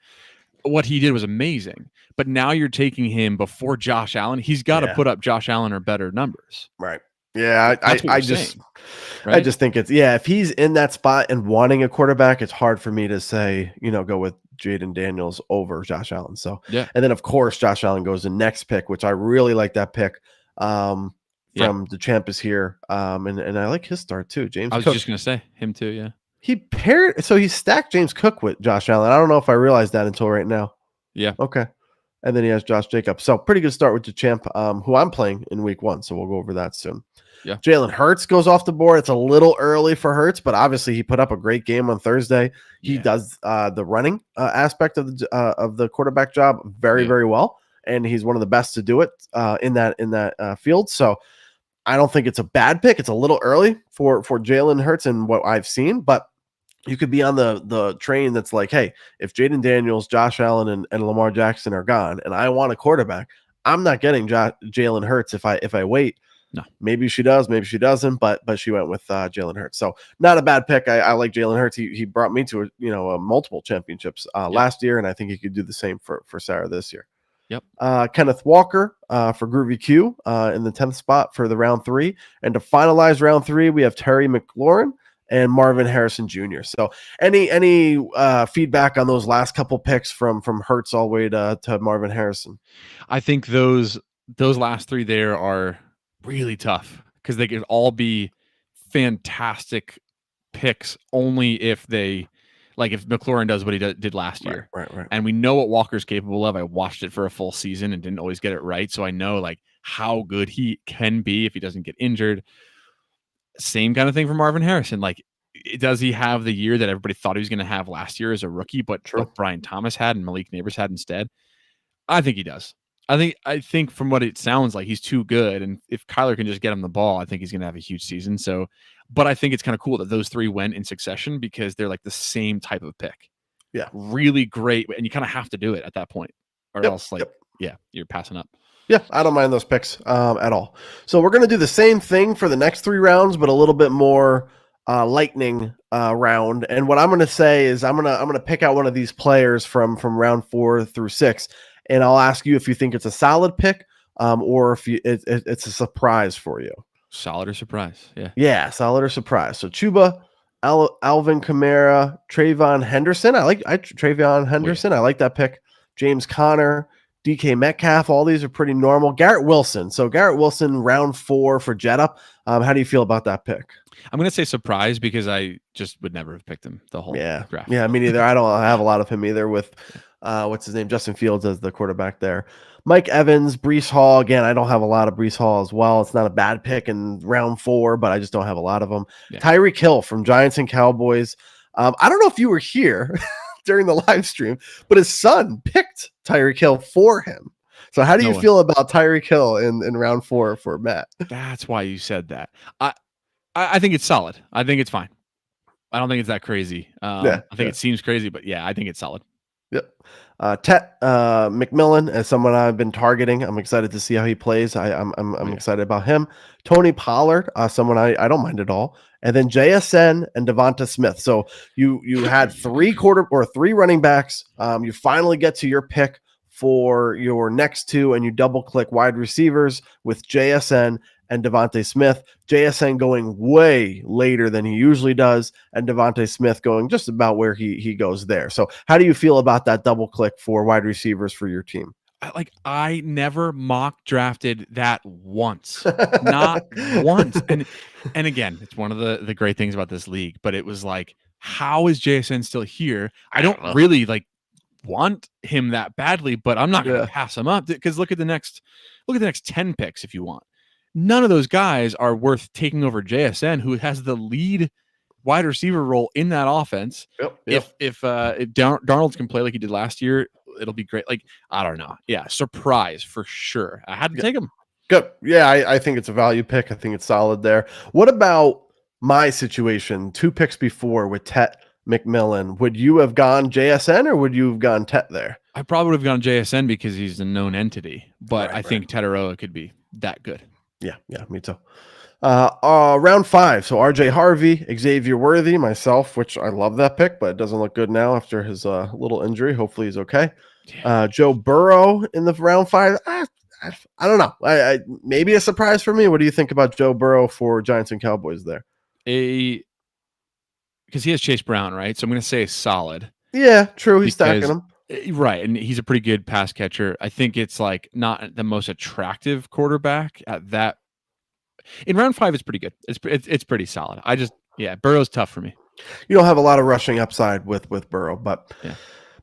[SPEAKER 2] what he did was amazing. but now you're taking him before Josh Allen. He's got to put up Josh Allen or better numbers.
[SPEAKER 1] Right. Yeah. I just think it's, if he's in that spot and wanting a quarterback, it's hard for me to say, go with Jaden Daniels over Josh Allen. So, and then of course, Josh Allen goes the next pick, which I really like that pick. From the champ is here. And I like his start too. James
[SPEAKER 2] I was
[SPEAKER 1] Cook.
[SPEAKER 2] Just going to say him too. Yeah.
[SPEAKER 1] He stacked James Cook with Josh Allen. I don't know if I realized that until right now.
[SPEAKER 2] Yeah.
[SPEAKER 1] Okay. And then he has Josh Jacobs. So pretty good start with the champ, who I'm playing in week 1. So we'll go over that soon.
[SPEAKER 2] Yeah.
[SPEAKER 1] Jalen Hurts goes off the board. It's a little early for Hurts, but obviously he put up a great game on Thursday. He does the running aspect of the quarterback job very, very well. And he's one of the best to do it in that field. So I don't think it's a bad pick. It's a little early for Jalen Hurts and what I've seen, but you could be on the train that's like, hey, if Jaden Daniels, Josh Allen, and Lamar Jackson are gone, and I want a quarterback, I'm not getting Jalen Hurts if I wait.
[SPEAKER 2] No,
[SPEAKER 1] maybe she does, maybe she doesn't, but she went with Jalen Hurts. So not a bad pick. I like Jalen Hurts. He brought me to multiple championships last year, and I think he could do the same for Sarah this year.
[SPEAKER 2] Yep.
[SPEAKER 1] Kenneth Walker for Groovy Q in the 10th spot for the round 3, and to finalize round 3, we have Terry McLaurin and Marvin Harrison Jr. So any feedback on those last couple picks from Hurts all the way to Marvin Harrison?
[SPEAKER 2] I think those last 3 there are really tough because they could all be fantastic picks only if they, like if McLaurin does what he did last year.
[SPEAKER 1] Right.
[SPEAKER 2] And we know what Walker's capable of. I watched it for a full season and didn't always get it right. So I know like how good he can be if he doesn't get injured. Same kind of thing for Marvin Harrison. Like, does he have the year that everybody thought he was going to have last year as a rookie, but what Brian Thomas had and Malik Neighbors had instead? I think he does. I think from what it sounds like, he's too good. And if Kyler can just get him the ball, I think he's going to have a huge season. So, but I think it's kind of cool that those 3 went in succession because they're like the same type of pick.
[SPEAKER 1] Yeah.
[SPEAKER 2] Really great. And you kind of have to do it at that point or else you're passing up.
[SPEAKER 1] Yeah, I don't mind those picks at all. So we're going to do the same thing for the next 3 rounds, but a little bit more lightning round. And what I'm going to say is I'm going to pick out one of these players from round 4 through 6, and I'll ask you if you think it's a solid pick or if it's a surprise for you.
[SPEAKER 2] Solid or surprise? Yeah.
[SPEAKER 1] Yeah, solid or surprise. So Chuba, Alvin Kamara, Trayvon Henderson. I like Trayvon Henderson. I like that pick. James Conner, DK Metcalf, all these are pretty normal. Garrett Wilson. So Garrett Wilson, round 4 for Jetta. How do you feel about that pick?
[SPEAKER 2] I'm going to say surprise because I just would never have picked him the whole draft.
[SPEAKER 1] Yeah, me neither. I don't have a lot of him either with, what's his name? Justin Fields as the quarterback there. Mike Evans, Breece Hall. Again, I don't have a lot of Breece Hall as well. It's not a bad pick in round 4, but I just don't have a lot of them. Yeah. Tyreek Hill from Giants and Cowboys. I don't know if you were here during the live stream, but his son picked Tyreek Hill for him. So how do you feel about Tyreek Hill in round 4 for Matt?
[SPEAKER 2] That's why you said that. I think it's solid. I think it's fine. I don't think it's that crazy. I think it seems crazy, but yeah, I think it's solid.
[SPEAKER 1] Yep. Tet McMillan as someone I've been targeting. I'm excited to see how he plays. I'm excited about him. Tony Pollard, someone I don't mind at all. And then JSN and Devonta Smith. So you had 3 running backs. You finally get to your pick for your next 2, and you double click wide receivers with JSN and Devonta Smith. JSN going way later than he usually does, and Devonta Smith going just about where he goes there. So how do you feel about that double click for wide receivers for your team?
[SPEAKER 2] I never mock drafted that once, not once. And again, it's one of the great things about this league, but it was like, how is JSN still here? I don't really want him that badly, but I'm not going to pass him up because look at the next 10 picks if you want. None of those guys are worth taking over JSN, who has the lead wide receiver role in that offense. Yep. If Darnold can play like he did last year, it'll be great. Like, I don't know. Yeah, surprise for sure. I had to take him.
[SPEAKER 1] Good. Yeah, I think it's a value pick. I think it's solid there. What about my situation 2 picks before with Tet McMillan? Would you have gone JSN or would you have gone Tet there?
[SPEAKER 2] I probably would have gone JSN because he's a known entity, but I think Tetaroa could be that good.
[SPEAKER 1] Yeah, me too. Round 5. So RJ Harvey, Xavier Worthy, myself, which I love that pick, but it doesn't look good now after his little injury. Hopefully he's okay. Joe Burrow in the round 5. I don't know. I maybe a surprise for me. What do you think about Joe Burrow for Giants and Cowboys there?
[SPEAKER 2] Because he has Chase Brown, right? So I'm going to say solid.
[SPEAKER 1] Yeah, true. He's stacking him.
[SPEAKER 2] Right, and he's a pretty good pass catcher. I think it's like not the most attractive quarterback at that. In round 5, it's pretty good. It's pretty solid. Burrow's tough for me.
[SPEAKER 1] You don't have a lot of rushing upside with Burrow, but
[SPEAKER 2] yeah.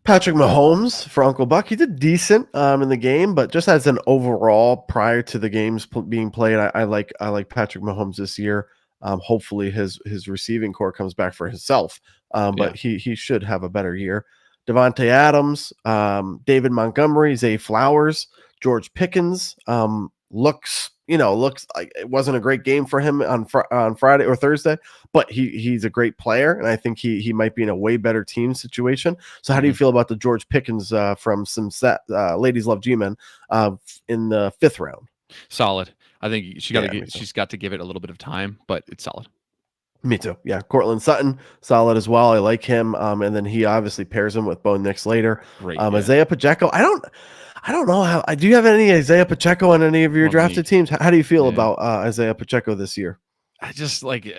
[SPEAKER 1] Patrick Mahomes for Uncle Buck, he did decent in the game, but just as an overall prior to the games being played, I like Patrick Mahomes this year. Hopefully his receiving core comes back for himself, but he should have a better year. Devontae Adams, David Montgomery, Zay Flowers, George Pickens looks like it wasn't a great game for him on Friday or Thursday, but he's a great player, and I think he might be in a way better team situation. So how do you feel about the George Pickens from some Ladies Love G-Men in the 5th round?
[SPEAKER 2] Solid. I think she's got to give it a little bit of time, but it's solid.
[SPEAKER 1] Me too. Yeah. Cortland Sutton, solid as well. I like him. And then he obviously pairs him with Bo Nix later.
[SPEAKER 2] Great,
[SPEAKER 1] Isaiah Pacheco. I don't know how. Do you have any Isaiah Pacheco on any of your drafted teams? How do you feel about Isaiah Pacheco this year?
[SPEAKER 2] I just like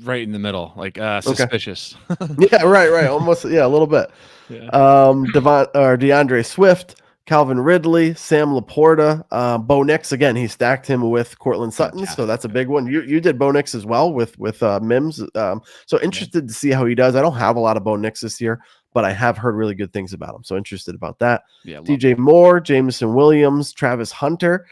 [SPEAKER 2] right in the middle, like suspicious.
[SPEAKER 1] Yeah, right. Almost, a little bit.
[SPEAKER 2] Yeah.
[SPEAKER 1] DeAndre Swift, Calvin Ridley, Sam Laporta, Bo Nix. Again, he stacked him with Cortland Sutton, so that's a big one. You did Bo Nix as well with Mims. So interested to see how he does. I don't have a lot of Bo Nix this year, but I have heard really good things about him. So interested about that.
[SPEAKER 2] Yeah,
[SPEAKER 1] DJ Moore, Jameson Williams, Travis Hunter.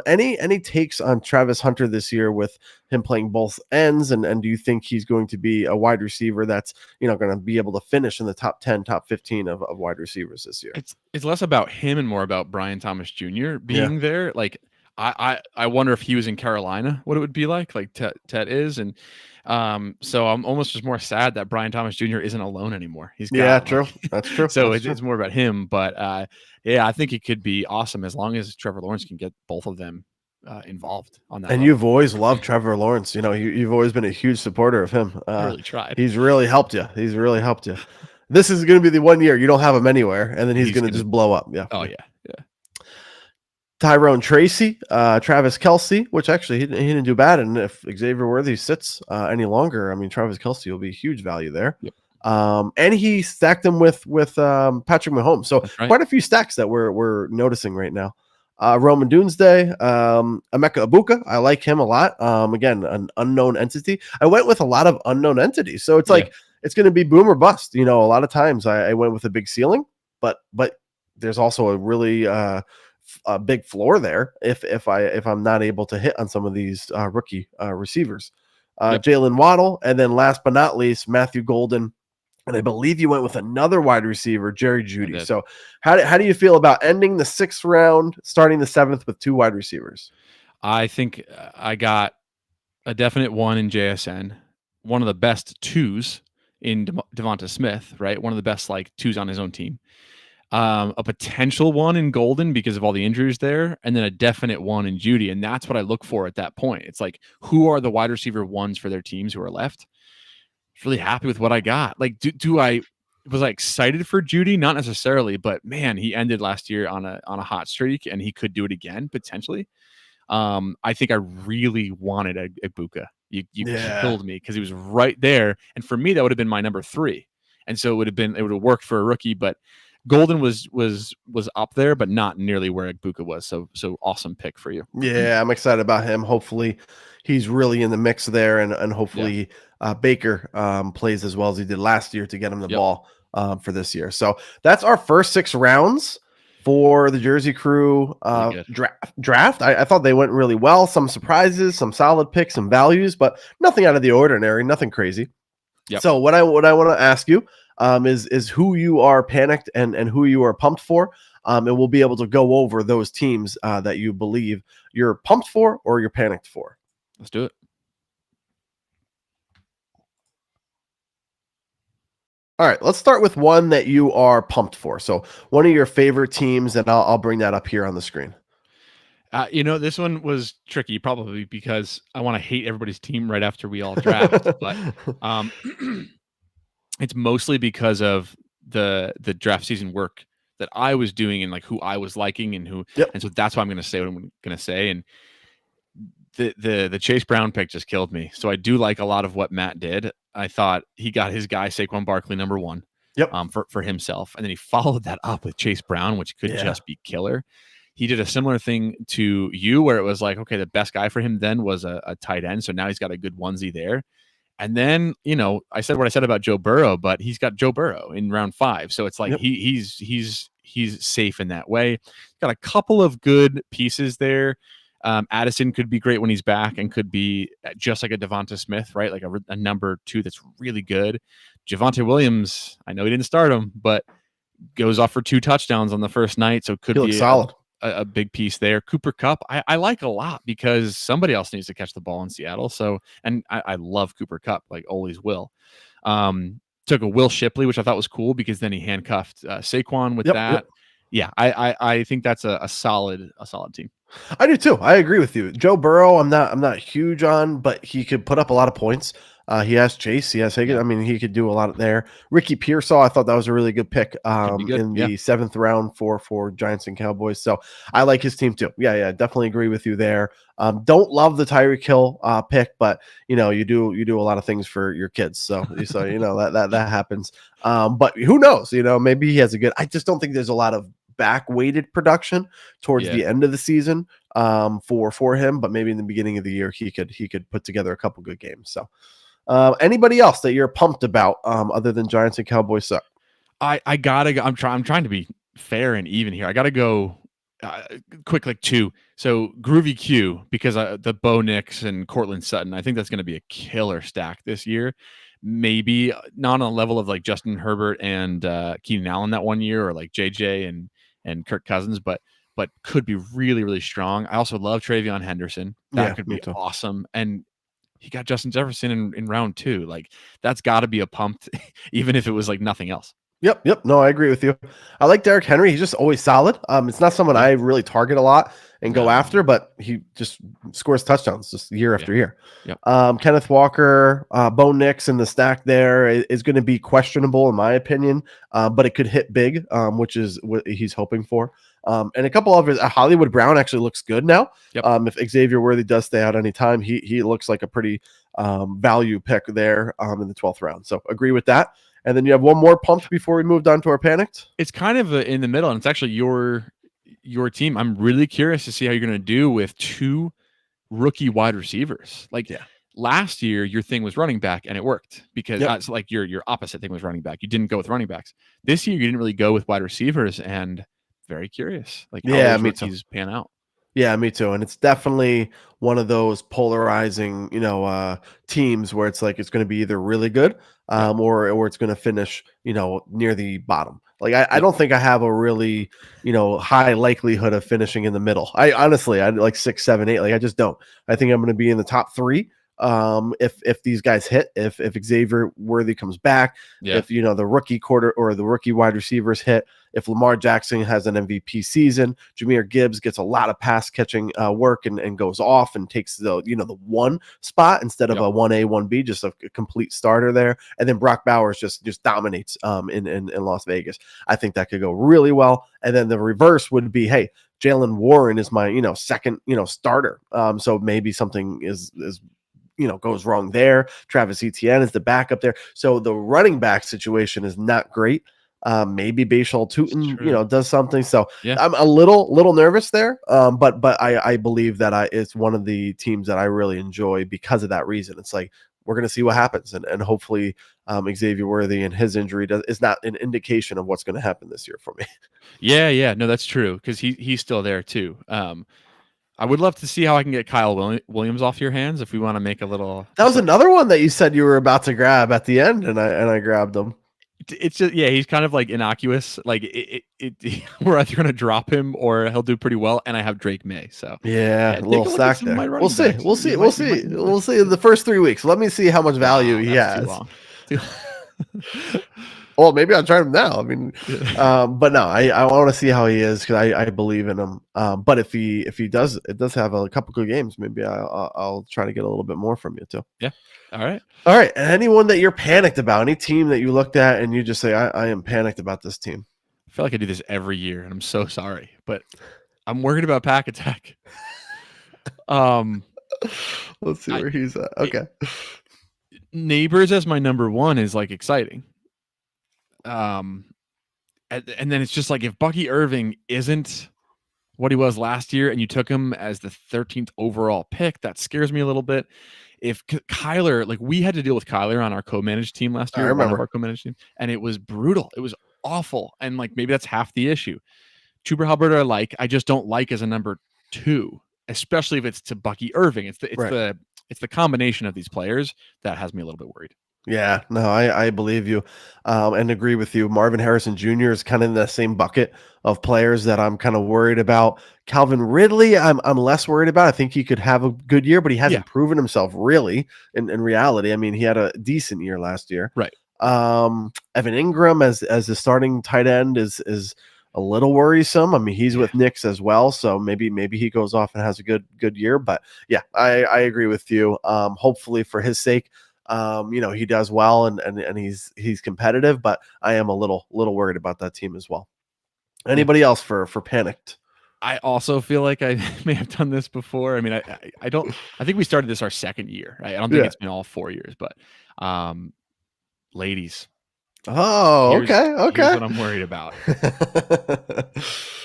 [SPEAKER 1] Any takes on Travis Hunter this year with him playing both ends, and do you think he's going to be a wide receiver that's going to be able to finish in the top 10, top 15 of wide receivers this year?
[SPEAKER 2] It's less about him and more about Brian Thomas Jr. being there. Like I wonder if he was in Carolina, what it would be like Ted is, and so I'm almost just more sad that Brian Thomas Jr. isn't alone anymore.
[SPEAKER 1] True. That's true.
[SPEAKER 2] So it's more about him, but I think it could be awesome as long as Trevor Lawrence can get both of them involved on that.
[SPEAKER 1] And level. You've always loved Trevor Lawrence. You've always been a huge supporter of him.
[SPEAKER 2] I really tried.
[SPEAKER 1] He's really helped you. This is going to be the 1 year you don't have him anywhere, and then he's going to just blow up. Yeah.
[SPEAKER 2] Oh yeah.
[SPEAKER 1] Tyrone Tracy, Travis Kelce, which actually he didn't do bad. And if Xavier Worthy sits any longer, I mean, Travis Kelce will be huge value there.
[SPEAKER 2] Yep.
[SPEAKER 1] And he stacked them with Patrick Mahomes. So quite a few stacks that we're noticing right now. Roman Doomsday, Emeka Ibuka. I like him a lot. Again, an unknown entity. I went with a lot of unknown entities. So it's like, it's going to be boom or bust. A lot of times I went with a big ceiling, but there's also a really a big floor there if I'm not able to hit on some of these rookie receivers. Jalen Waddle, and then last but not least, Matthew Golden. And I believe you went with another wide receiver, Jerry Jeudy. So how do you feel about ending the 6th round, starting the 7th with 2 wide receivers?
[SPEAKER 2] I think I got a definite 1 in JSN, one of the best 2s in Devonta Smith, right? One of the best 2s on his own team. A potential 1 in Golden because of all the injuries there, and then a definite 1 in Jeudy. And that's what I look for at that point. It's like, who are the wide receiver 1s for their teams who are left? Really happy with what I got. Was I excited for Jeudy? Not necessarily, but man, he ended last year on a hot streak, and he could do it again potentially. I think I really wanted Ibuka. You killed me because he was right there, and for me that would have been my number 3, and so it would have worked for a rookie. But Golden was up there, but not nearly where Ibuka was. So awesome pick for you.
[SPEAKER 1] Yeah, I'm excited about him. Hopefully, he's really in the mix there, and hopefully Baker plays as well as he did last year to get him the ball for this year. So that's our first 6 rounds for the Jersey Crew draft. I thought they went really well. Some surprises, some solid picks, some values, but nothing out of the ordinary, nothing crazy. Yep. So what I want to ask you is who you are panicked and who you are pumped for. And we'll be able to go over those teams that you believe you're pumped for or you're panicked for.
[SPEAKER 2] Let's do it.
[SPEAKER 1] All right, let's start with one that you are pumped for. So one of your favorite teams, and I'll bring that up here on the screen.
[SPEAKER 2] This one was tricky, probably because I want to hate everybody's team right after we all draft, but it's mostly because of the draft season work that I was doing and like who I was liking and who,
[SPEAKER 1] Yep.
[SPEAKER 2] and so that's why I'm going to say what I'm going to say. And the Chase Brown pick just killed me. So I do like a lot of what Matt did. I thought he got his guy Saquon Barkley number 1.
[SPEAKER 1] Yep.
[SPEAKER 2] For himself, and then he followed that up with Chase Brown, which could just be killer. He did a similar thing to you where it was like, okay, the best guy for him then was a tight end. So now he's got a good onesie there. And then, I said what I said about Joe Burrow, but he's got Joe Burrow in round 5. So it's like he's safe in that way. Got a couple of good pieces there. Addison could be great when he's back and could be just like a Devonta Smith, right? Like a number 2 that's really good. Javonte Williams, I know he didn't start him, but goes off for 2 touchdowns on the first night. So could be
[SPEAKER 1] solid.
[SPEAKER 2] A big piece there. Cooper Kupp, I like a lot because somebody else needs to catch the ball in Seattle. So, and I love Cooper Kupp, like always will. Took a Will Shipley, which I thought was cool because then he handcuffed Saquon with that. Yep. Yeah, I think that's a solid team.
[SPEAKER 1] I do too. I agree with you. Joe Burrow, I'm not huge on, but he could put up a lot of points. He has Chase. He has Higgins. I mean, he could do a lot there. Ricky Pearsall, I thought that was a really good pick in the 7th round for Giants and Cowboys. So I like his team too. Yeah, definitely agree with you there. Don't love the Tyreek Hill pick, but you do a lot of things for your kids. So that happens. But who knows? Maybe he has a good. I just don't think there's a lot of back weighted production towards the end of the season for him. But maybe in the beginning of the year he could put together a couple good games. So. Anybody else that you're pumped about other than Giants and Cowboys suck?
[SPEAKER 2] I gotta go. I'm trying to be fair and even here. I gotta go quick, like 2. So Groovy Q, because the Bo Nix and Cortland Sutton, I think that's going to be a killer stack this year. Maybe not on the level of like Justin Herbert and Keenan Allen that one year, or like JJ and Kirk Cousins, but could be really, really strong. I also love Travion Henderson. That could be awesome. And he got Justin Jefferson in round 2. Like that's got to be a pumped, even if it was like nothing else.
[SPEAKER 1] Yep. No, I agree with you. I like Derrick Henry. He's just always solid. It's not someone I really target a lot and go after, but he just scores touchdowns just year after year.
[SPEAKER 2] Yep.
[SPEAKER 1] Kenneth Walker, Bo Nix in the stack there is going to be questionable in my opinion, but it could hit big, which is what he's hoping for. And a couple of his Hollywood Brown actually looks good now.
[SPEAKER 2] Yep.
[SPEAKER 1] If Xavier Worthy does stay out anytime, he looks like a pretty value pick there in the 12th round. So agree with that. And then you have one more pumped before we moved on to our panicked.
[SPEAKER 2] It's kind of in the middle, and it's actually your team. I'm really curious to see how you're going to do with 2 rookie wide receivers. Last year, your thing was running back, and it worked because it's like your opposite thing was running back. You didn't go with running backs. This year, you didn't really go with wide receivers, and very curious. Like how those rookies pan out.
[SPEAKER 1] Yeah, me too. And it's definitely one of those polarizing, teams where it's like it's going to be either really good or it's going to finish, near the bottom. Like I don't think I have a really, high likelihood of finishing in the middle. I like 6, 7, 8. Like I just don't. I think I'm going to be in the top 3. If these guys hit, if Xavier Worthy comes back, if the rookie quarter or the rookie wide receivers hit, if Lamar Jackson has an MVP season, Jahmyr Gibbs gets a lot of pass catching work and goes off and takes the 1 spot instead of a 1A 1B, just a complete starter there, and then Brock Bowers just dominates in Las Vegas. I think that could go really well. And then the reverse would be, hey, Jaylen Warren is my second starter, so maybe something is goes wrong there. Travis Etienne is the backup there. So the running back situation is not great. Maybe Bashal Tutin, does something. So I'm a little nervous there. But I believe that it's one of the teams that I really enjoy because of that reason. It's like, we're going to see what happens. And hopefully Xavier Worthy and his injury is not an indication of what's going to happen this year for me.
[SPEAKER 2] Yeah. No, that's true. Cause he's still there too. I would love to see how I can get Kyle Williams off your hands if we want to make a little.
[SPEAKER 1] That was another one that you said you were about to grab at the end, and I grabbed him.
[SPEAKER 2] It's just he's kind of like innocuous. Like we're either going to drop him or he'll do pretty well. And I have Drake May, so
[SPEAKER 1] a little stack there. We'll see in the first 3 weeks. Let me see how much value he has.
[SPEAKER 2] Too
[SPEAKER 1] Well, maybe I'll try him now. I mean,
[SPEAKER 2] Yeah.
[SPEAKER 1] but no, I want to see how he is because I believe in him. But if he does have a couple good games, maybe I'll try to get a little bit more from you too.
[SPEAKER 2] Yeah. All right.
[SPEAKER 1] All right. And anyone that you're panicked about, any team that you looked at and you just say, I am panicked about this team.
[SPEAKER 2] I feel like I do this every year, and I'm so sorry, but I'm worried about Pack Attack.
[SPEAKER 1] Let's see where he's at. Okay.
[SPEAKER 2] Neighbors as my number one is like exciting. And then it's just like if Bucky Irving isn't what he was last year and you took him as the 13th overall pick, that scares me a little bit. If Kyler, like we had to deal with Kyler on our co-managed team last year,
[SPEAKER 1] I remember.
[SPEAKER 2] one of our co-managed team, and it was brutal. It was awful. And like maybe that's half the issue. Chuba Hubbard I just don't like as a number 2, especially if it's to Bucky Irving. It's the combination of these players that has me a little bit worried.
[SPEAKER 1] Yeah, no, I believe you, and agree with you. Marvin Harrison Jr. is kind of in the same bucket of players that I'm kind of worried about. Calvin Ridley, I'm less worried about. I think he could have a good year, but he hasn't proven himself really in reality. I mean, he had a decent year last year.
[SPEAKER 2] Right.
[SPEAKER 1] Evan Ingram as the starting tight end is a little worrisome. I mean, he's with Knicks as well, so maybe he goes off and has a good year. But yeah, I agree with you. Hopefully for his sake, he does well and he's competitive, but I am a little worried about that team as well. Anybody else for panicked?
[SPEAKER 2] I also feel like I may have done this before. I mean, I think we started this our second year. Right? I don't think it's been all 4 years, but ladies.
[SPEAKER 1] Oh,
[SPEAKER 2] here's what I'm worried about.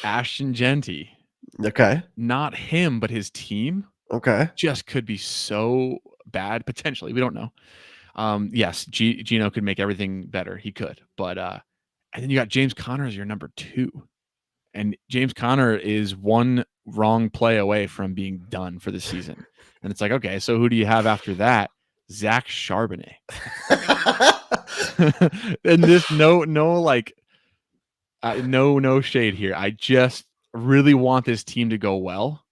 [SPEAKER 2] Ashton Genty.
[SPEAKER 1] Okay.
[SPEAKER 2] Not him, but his team.
[SPEAKER 1] Okay.
[SPEAKER 2] Just could be so bad potentially. We don't know. Yes, Gino could make everything better. He could, but and then you got James Conner as your number 2, and James Conner is one wrong play away from being done for the season. And it's like, okay, so who do you have after that? Zach Charbonnet. And this no shade here. I just really want this team to go well.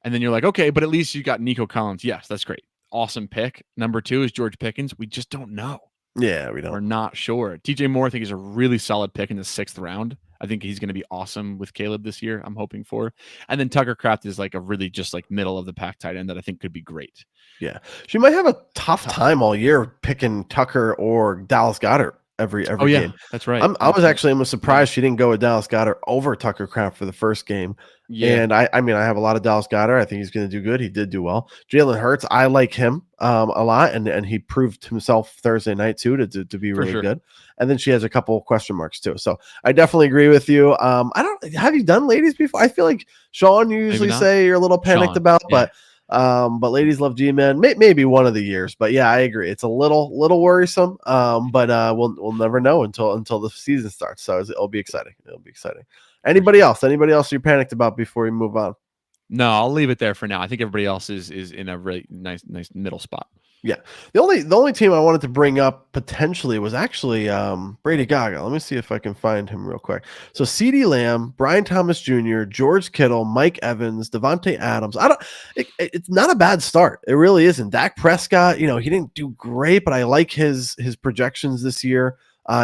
[SPEAKER 2] And then you're like, okay, but at least you got Nico Collins. Yes, that's great. Awesome pick. Number 2 is George Pickens. We just don't know.
[SPEAKER 1] Yeah, we don't.
[SPEAKER 2] We're not sure. TJ Moore, I think, is a really solid pick in the 6th round. I think he's going to be awesome with Caleb this year. I'm hoping for. And then Tucker Kraft is like a really just like middle of the pack tight end that I think could be great.
[SPEAKER 1] Yeah. She might have a tough time all year picking Tucker or Dallas Goedert every game.
[SPEAKER 2] That's right.
[SPEAKER 1] I was actually almost surprised she didn't go with Dallas Goedert over Tucker Kraft for the first game. Yeah. And I mean, I have a lot of Dallas Goedert. I think he's going to do good. He did do well. Jalen Hurts, I like him a lot, and he proved himself Thursday night too to be really good. And then she has a couple question marks too. So I definitely agree with you. Have you done ladies before? I feel like Sean, you usually say you're a little panicked about, but ladies love G-Man. Maybe one of the years, but yeah, I agree. It's a little worrisome. But we'll never know until the season starts. So it'll be exciting. Anybody else you're panicked about before we move on?
[SPEAKER 2] No, I'll leave it there for now. I think everybody else is in a really nice middle spot.
[SPEAKER 1] Yeah. The only team I wanted to bring up potentially was actually Brady Gaga. Let me see if I can find him real quick. So CeeDee Lamb, Brian Thomas Jr., George Kittle, Mike Evans, Devontae Adams. It's not a bad start. It really isn't. Dak Prescott, he didn't do great, but I like his projections this year.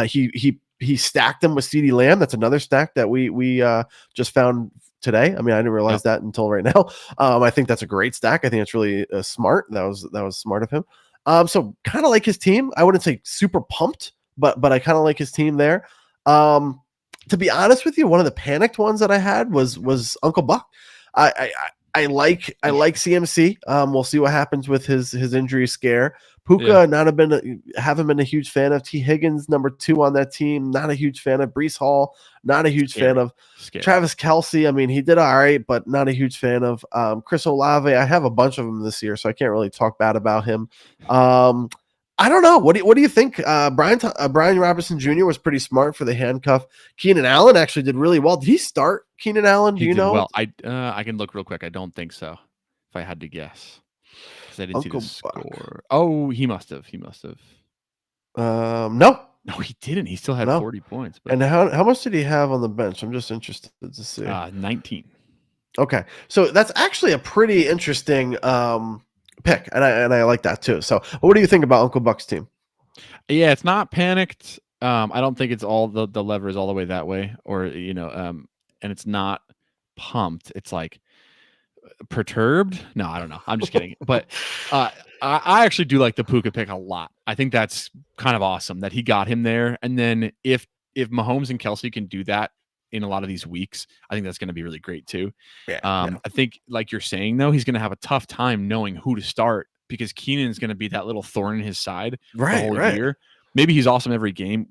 [SPEAKER 1] He stacked them with CeeDee Lamb. That's another stack that we just found today. I mean, I didn't realize that until right now. I think that's a great stack. I think it's really smart. That was smart of him. So kind of like his team. I wouldn't say super pumped, but I kind of like his team there. To be honest with you, one of the panicked ones that I had was Uncle Buck. I like CMC. We'll see what happens with his injury scare. Puka, haven't been a huge fan of. T. Higgins, number 2 on that team, not a huge fan of. Breece Hall, not a huge fan of. Travis Kelce, I mean, he did all right, but not a huge fan of. Chris Olave, I have a bunch of them this year, so I can't really talk bad about him. I don't know. What do you think? Brian Robinson Jr. was pretty smart for the handcuff. Keenan Allen actually did really well. Did he start Keenan Allen? Do you know?
[SPEAKER 2] Well, I can look real quick. I don't think so. If I had to guess. I didn't see the score. Oh, he must have.
[SPEAKER 1] No,
[SPEAKER 2] he didn't. He still had 40 points.
[SPEAKER 1] But... And how much did he have on the bench? I'm just interested to see.
[SPEAKER 2] 19.
[SPEAKER 1] Okay, so that's actually a pretty interesting pick, and I like that too. So, what do you think about Uncle Buck's team?
[SPEAKER 2] Yeah, it's not panicked. I don't think it's all the lever is all the way that way, or and it's not pumped. It's like perturbed. No, I don't know. I'm just kidding. But I actually do like the Puka pick a lot. I think that's kind of awesome that he got him there. And then if Mahomes and Kelsey can do that in a lot of these weeks, I think that's going to be really great too.
[SPEAKER 1] Yeah,
[SPEAKER 2] I think, like you're saying, though, he's going to have a tough time knowing who to start because Keenan's going to be that little thorn in his side the whole year. Maybe he's awesome every game.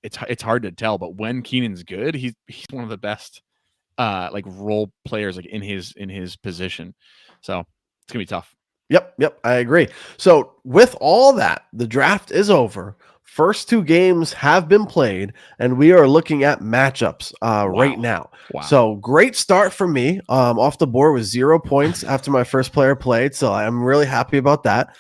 [SPEAKER 2] It's hard to tell, but when Keenan's good, he's one of the best like role players like in his position. So it's gonna be tough.
[SPEAKER 1] Yep, I agree. So with all that, the draft is over. First two games have been played, and we are looking at matchups right now.
[SPEAKER 2] Wow.
[SPEAKER 1] So great start for me. Off the board with 0 points after my first player played, so I'm really happy about that.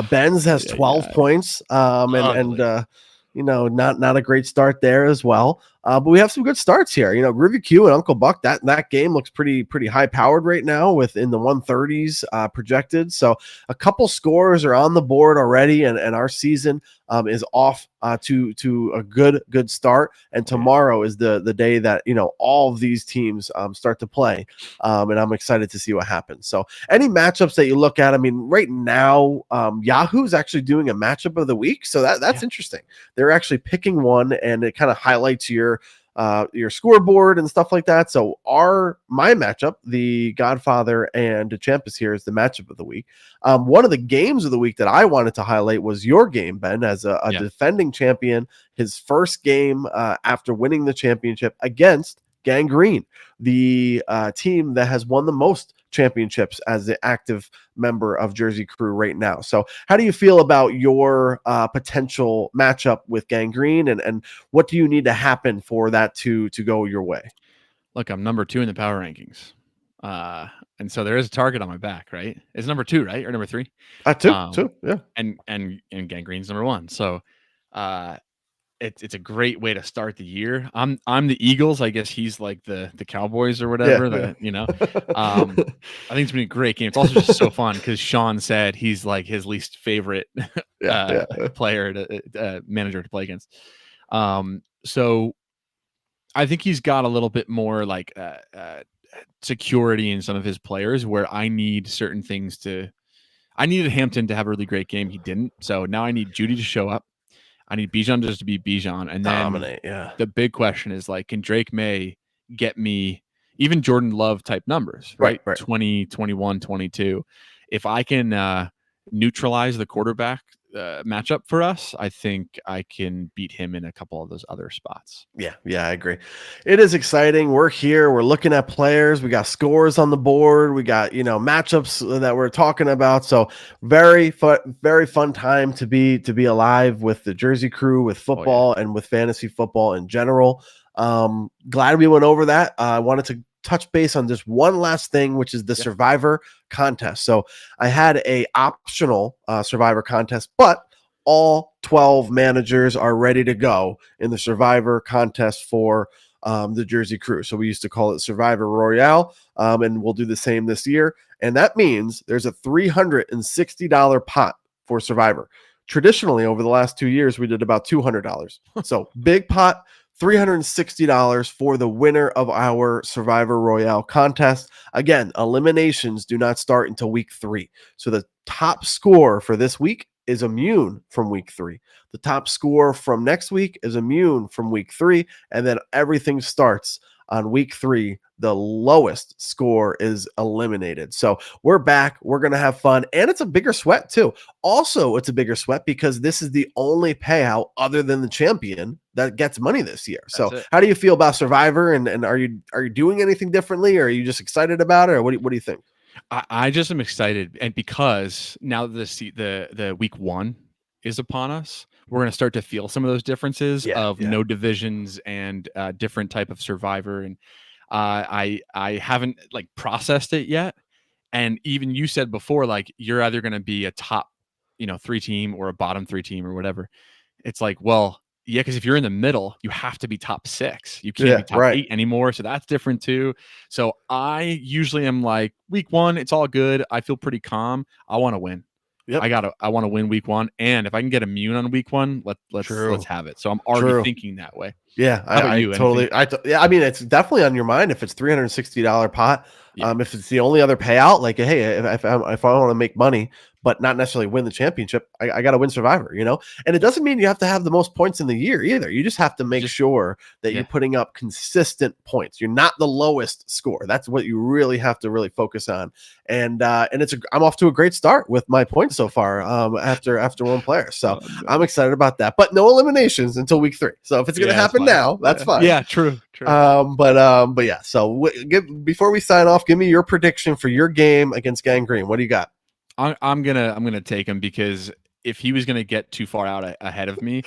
[SPEAKER 1] Benz has 12 points, and not a great start there as well. But we have some good starts here. Groovy Q and Uncle Buck, that game looks pretty high powered right now, within the 130s projected. So a couple scores are on the board already, and our season is off to a good start. And tomorrow is the day that all of these teams start to play, and I'm excited to see what happens. So any matchups that you look at, I mean, right now Yahoo's actually doing a matchup of the week, so that's interesting. They're actually picking one, and it kind of highlights your scoreboard and stuff like that. So my matchup, the Godfather and DeChamp is here, is the matchup of the week. One of the games of the week that I wanted to highlight was your game, Ben, as a defending champion. His first game after winning the championship against Gangrene, the team that has won the most championships as the active member of Jersey Crew right now. So how do you feel about your potential matchup with Gangrene, and what do you need to happen for that to go your way?
[SPEAKER 2] Look, I'm number 2 in the power rankings. And so there is a target on my back, right? It's number 2, right? Or number 3?
[SPEAKER 1] Two, yeah.
[SPEAKER 2] And Gangrene's number 1. So it's a great way to start the year. I'm the Eagles. I guess he's like the Cowboys or whatever.
[SPEAKER 1] Yeah.
[SPEAKER 2] I think it's been a great game. It's also just so fun because Sean said he's like his least favorite player manager to play against. So I think he's got a little bit more like security in some of his players, where I need certain things I needed Hampton to have a really great game. He didn't. So now I need Judy to show up. I need Bijan just to be Bijan. And then
[SPEAKER 1] dominate,
[SPEAKER 2] the big question is, like, can Drake May get me even Jordan Love type numbers, right? 20, 21, 22. If I can neutralize the quarterback matchup for us, I think I can beat him in a couple of those other spots.
[SPEAKER 1] Yeah, I agree. It is exciting. We're here. We're looking at players. We got scores on the board. We got matchups that we're talking about. So very fun time to be alive with the Jersey Crew, with football, and with fantasy football in general. Glad we went over that. I wanted to touch base on just one last thing, which is the Survivor contest. So I had a optional Survivor contest, but all 12 managers are ready to go in the Survivor contest for the Jersey Crew. So we used to call it Survivor Royale, and we'll do the same this year. And that means there's a $360 pot for Survivor. Traditionally, over the last 2 years, we did about $200. So big pot, $360 for the winner of our Survivor Royale contest. Again, eliminations do not start until week 3. So the top score for this week is immune from week 3. The top score from next week is immune from week 3. And then everything starts on week 3. The lowest score is eliminated. So we're back. We're going to have fun. And it's a bigger sweat too. Also, it's a bigger sweat because this is the only payout other than the champion that gets money this year. So how do you feel about Survivor? And are you doing anything differently, or are you just excited about it? Or what do you think?
[SPEAKER 2] I just am excited. And because now the week 1 is upon us, we're going to start to feel some of those differences of no divisions and different type of Survivor. And I haven't like processed it yet. And even you said before, like, you're either going to be a top 3 team or a bottom 3 team or whatever. It's like, well, yeah, because if you're in the middle, you have to be top 6. You can't be top 8 anymore. So that's different too. So I usually am like, week 1, it's all good. I feel pretty calm. I want to win.
[SPEAKER 1] Yep.
[SPEAKER 2] I want to win week 1, and if I can get immune on week 1, let's have it. So I'm already thinking that way.
[SPEAKER 1] Yeah,
[SPEAKER 2] How about you?
[SPEAKER 1] totally. Yeah, I mean, it's definitely on your mind if it's $360 pot.
[SPEAKER 2] Yeah.
[SPEAKER 1] If it's the only other payout, like, hey, if I want to make money, but not necessarily win the championship, I got to win Survivor, you know. And it doesn't mean you have to have the most points in the year either. You just have to make sure that you're putting up consistent points. You're not the lowest score. That's what you really have to really focus on. And I'm off to a great start with my points so far. After one player, so I'm excited about that. But no eliminations until week 3. So if it's going to happen now, that's fine.
[SPEAKER 2] Yeah, true.
[SPEAKER 1] But yeah. So before we sign off, give me your prediction for your game against Gangrene. What do you got?
[SPEAKER 2] I'm gonna take him, because if he was gonna get too far out ahead of me,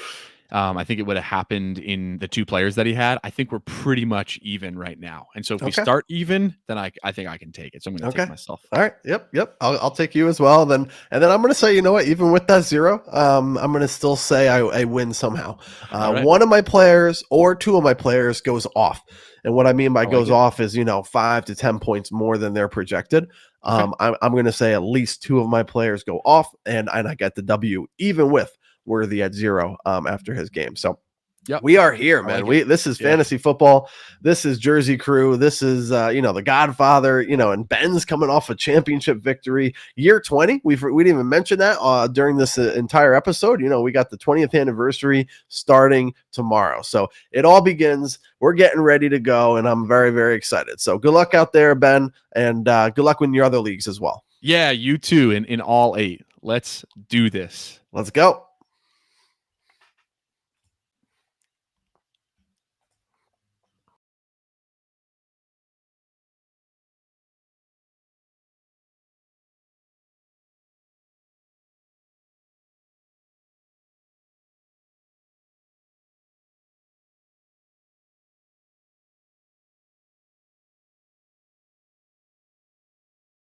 [SPEAKER 2] I think it would have happened in the 2 players that he had. I think we're pretty much even right now, and so if we start even, then I think I can take it. So I'm gonna take myself.
[SPEAKER 1] All right. Yep. I'll take you as well. And then I'm gonna say, you know what? Even with that 0, I'm gonna still say I win somehow. One of my players or 2 of my players goes off. And what I mean by goes off is, 5 to 10 points more than they're projected. I'm going to say at least 2 of my players go off, and I get the W, even with Worthy at 0 after his game. So we are here, man. This is fantasy football. This is Jersey Crew. This is the Godfather. And Ben's coming off a championship victory, year 20. We didn't even mention that during this entire episode. We got the 20th anniversary starting tomorrow, so it all begins. We're getting ready to go, and I'm very, very excited. So good luck out there, Ben, and good luck in your other leagues as well.
[SPEAKER 2] Yeah, you too. In all 8. Let's do this.
[SPEAKER 1] Let's go.